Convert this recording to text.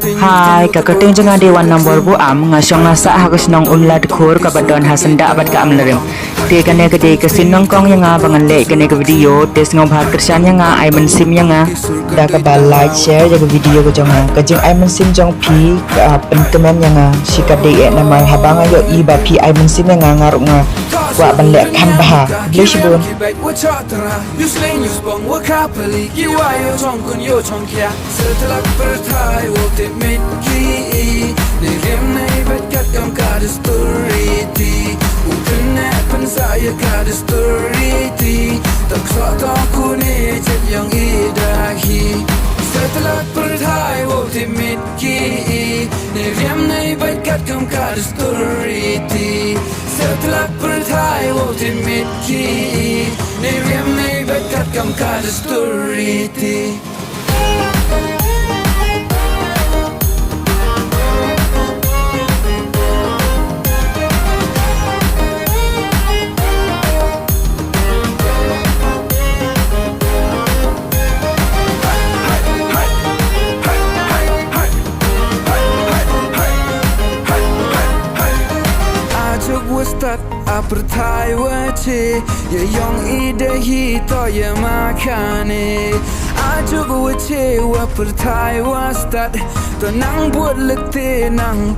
Hai, kakating jangan dewan nombor bu am ngasong ngasa hakus nong unlat khur kabadon hasanda abad ka amlerim. Te kane kade kesin nongkong yang bangan le kane ke video tes ngom bhag kersan yang ai mensim yang da ka ba like share jaga video ko jangan kajing ai mensim jong pi pentemen yang sikade e nama habang ayo i ba pi ai mensim yang ngaruk nga wa ban le kan ba blish bun saya kada story di tak aku ni cek yang idahi setelah perthai ultimate ki ni riam nei baik kat kam kada story di setelah perthai ultimate ki ni riam nei baik kat kam kada story di start apartai wache ya yong idahi to ya makane ajuk wache wa apartai wa start to nang buat lete nang